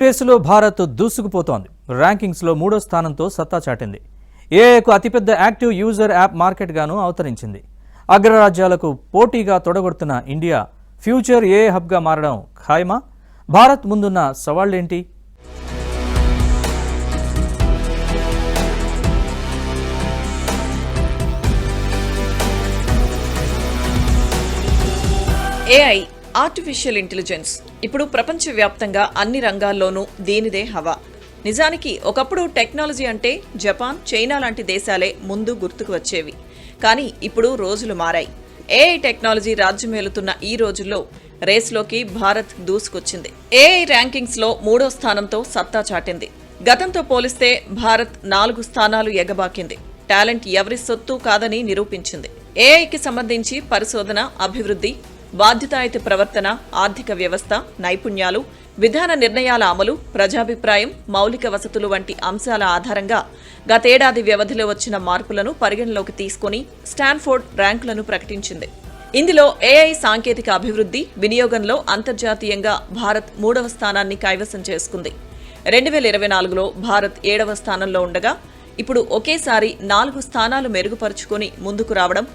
రేసులో భారత్ దూసుకుపోతోంది. ర్యాంకింగ్స్లో 3వ స్థానంతో సత్తా చాటింది. ఏఐకు అతిపెద్ద యాక్టివ్ యూజర్ యాప్ మార్కెట్గాను అవతరించింది. అగ్రరాజ్యాలకు పోటీగా తొడగొడుతున్న ఇండియా ఫ్యూచర్ ఏఐ హబ్గా మారడం ఖాయమా? భారత్ ముందున్న సవాళ్లేంటి? ఏఐ ఆర్టిఫిషియల్ ఇంటెలిజెన్స్ ఇప్పుడు ప్రపంచవ్యాప్తంగా అన్ని రంగాల్లోనూ దీనిదే హవా. నిజానికి ఒకప్పుడు టెక్నాలజీ అంటే జపాన్, చైనా లాంటి దేశాలే ముందు గుర్తుకు వచ్చేవి. కానీ ఇప్పుడు రోజులు మారాయి. ఏఐ టెక్నాలజీ రాజ్యమేలుతున్న ఈ రోజుల్లో రేస్లోకి భారత్ దూసుకొచ్చింది. ఏఐ ర్యాంకింగ్స్లో 3వ స్థానంతో సత్తా చాటింది. గతంతో పోలిస్తే భారత్ 4 స్థానాలు ఎగబాకింది. టాలెంట్ ఎవరి సొత్తు కాదని నిరూపించింది. ఏఐకి సంబంధించి పరిశోధన, అభివృద్ధి, బాధ్యతాయుత ప్రవర్తన, ఆర్థిక వ్యవస్థ, నైపుణ్యాలు, విధాన నిర్ణయాల అమలు, ప్రజాభిప్రాయం, మౌలిక వసతులు వంటి అంశాల ఆధారంగా గతేడాది వ్యవధిలో వచ్చిన మార్పులను పరిగణలోకి తీసుకుని స్టాన్ఫోర్డ్ ర్యాంకులను ప్రకటించింది. ఇందులో ఏఐ సాంకేతిక అభివృద్ధి, వినియోగంలో అంతర్జాతీయంగా భారత్ 3వ స్థానాన్ని కైవసం చేసుకుంది. 2024లో భారత్ 7వ స్థానంలో ఉండగా ఇప్పుడు ఒకేసారి 4 స్థానాలు మెరుగుపరుచుకొని ముందుకు రావడం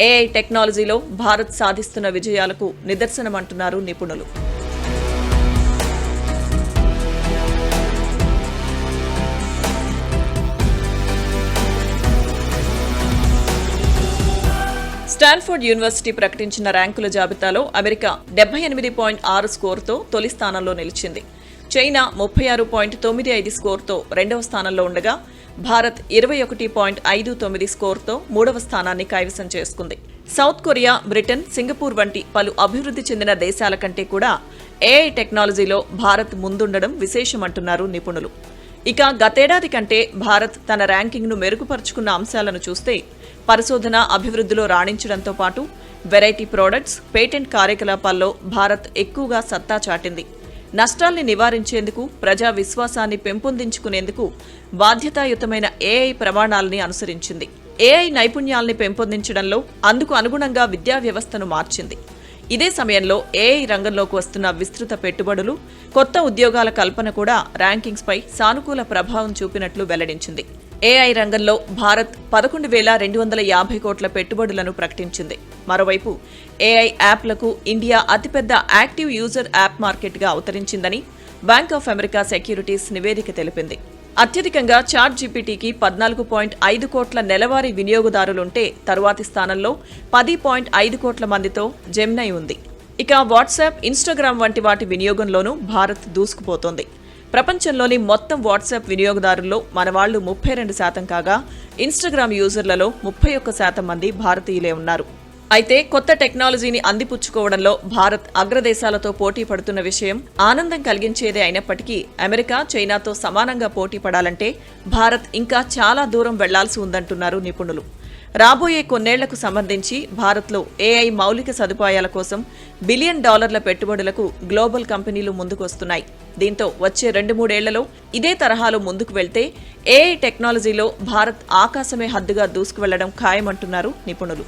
ఏఐ టెక్నాలజీలో భారత్ సాధిస్తున్న విజయాలకు నిదర్శనమంటున్నారు నిపుణులు. స్టాన్ఫోర్డ్ యూనివర్సిటీ ప్రకటించిన ర్యాంకుల జాబితాలో అమెరికా 78.6 స్కోరుతో తొలి స్థానంలో నిలిచింది. చైనా 36.95 స్కోరుతో 2వ స్థానంలో ఉండగా భారత్ 21.59 స్కోరుతో 3వ స్థానాన్ని కైవసం చేసుకుంది. సౌత్ కొరియా, బ్రిటన్, సింగపూర్ వంటి పలు అభివృద్ధి చెందిన దేశాల కంటే కూడా ఏఐ టెక్నాలజీలో భారత్ ముందుండడం విశేషమంటున్నారు నిపుణులు. ఇక గతేడాది కంటే భారత్ తన ర్యాంకింగ్ను మెరుగుపరుచుకున్న అంశాలను చూస్తే పరిశోధన, అభివృద్ధిలో రాణించడంతో పాటు వెరైటీ ప్రోడక్ట్స్, పేటెంట్ కార్యకలాపాల్లో భారత్ ఎక్కువగా సత్తా చాటింది. నష్టాల్ని నివారించేందుకు, ప్రజా విశ్వాసాన్ని పెంపొందించుకునేందుకు బాధ్యతాయుతమైన ఏఐ ప్రమాణాలని అనుసరించింది. ఏఐ నైపుణ్యాల్ని పెంపొందించడంలో అందుకు అనుగుణంగా విద్యా వ్యవస్థను మార్చింది. ఇదే సమయంలో ఏఐ రంగంలోకి వస్తున్న విస్తృత పెట్టుబడులు, కొత్త ఉద్యోగాల కల్పన కూడా ర్యాంకింగ్స్పై సానుకూల ప్రభావం చూపినట్లు వెల్లడించింది. ఏఐ రంగంలో భారత్ 11,250 కోట్ల పెట్టుబడులను ప్రకటించింది. మరోవైపు ఏఐ యాప్లకు ఇండియా అతిపెద్ద యాక్టివ్ యూజర్ యాప్ మార్కెట్గా అవతరించిందని బ్యాంక్ ఆఫ్ అమెరికా సెక్యూరిటీస్ నివేదిక తెలిపింది. అత్యధికంగా చాట్ జీపీటీకి 14.5 కోట్ల నెలవారీ వినియోగదారులుంటే తరువాతి స్థానంలో 10.5 కోట్ల మందితో జెమినై ఉంది. ఇక వాట్సాప్, ఇన్స్టాగ్రామ్ వంటి వాటి వినియోగంలోనూ భారత్ దూసుకుపోతోంది. ప్రపంచంలోని మొత్తం వాట్సాప్ వినియోగదారుల్లో మనవాళ్లు 32% కాగా ఇన్స్టాగ్రామ్ యూజర్లలో 31% మంది భారతీయులే ఉన్నారు. అయితే కొత్త టెక్నాలజీని అందిపుచ్చుకోవడంలో భారత్ అగ్రదేశాలతో పోటీ పడుతున్న విషయం ఆనందం కలిగించేదే అయినప్పటికీ అమెరికా, చైనాతో సమానంగా పోటీ పడాలంటే భారత్ ఇంకా చాలా దూరం వెళ్లాల్సి ఉందంటున్నారు నిపుణులు. రాబోయే కొన్నేళ్లకు సంబంధించి భారత్లో ఏఐ మౌలిక సదుపాయాల కోసం $1 బిలియన్ పెట్టుబడులకు గ్లోబల్ కంపెనీలు ముందుకొస్తున్నాయి. దీంతో వచ్చే 2-3 ఏళ్లలో ఇదే తరహాలో ముందుకు వెళ్తే ఏఐ టెక్నాలజీలో భారత్ ఆకాశమే హద్దుగా దూసుకువెళ్లడం ఖాయమంటున్నారు నిపుణులు.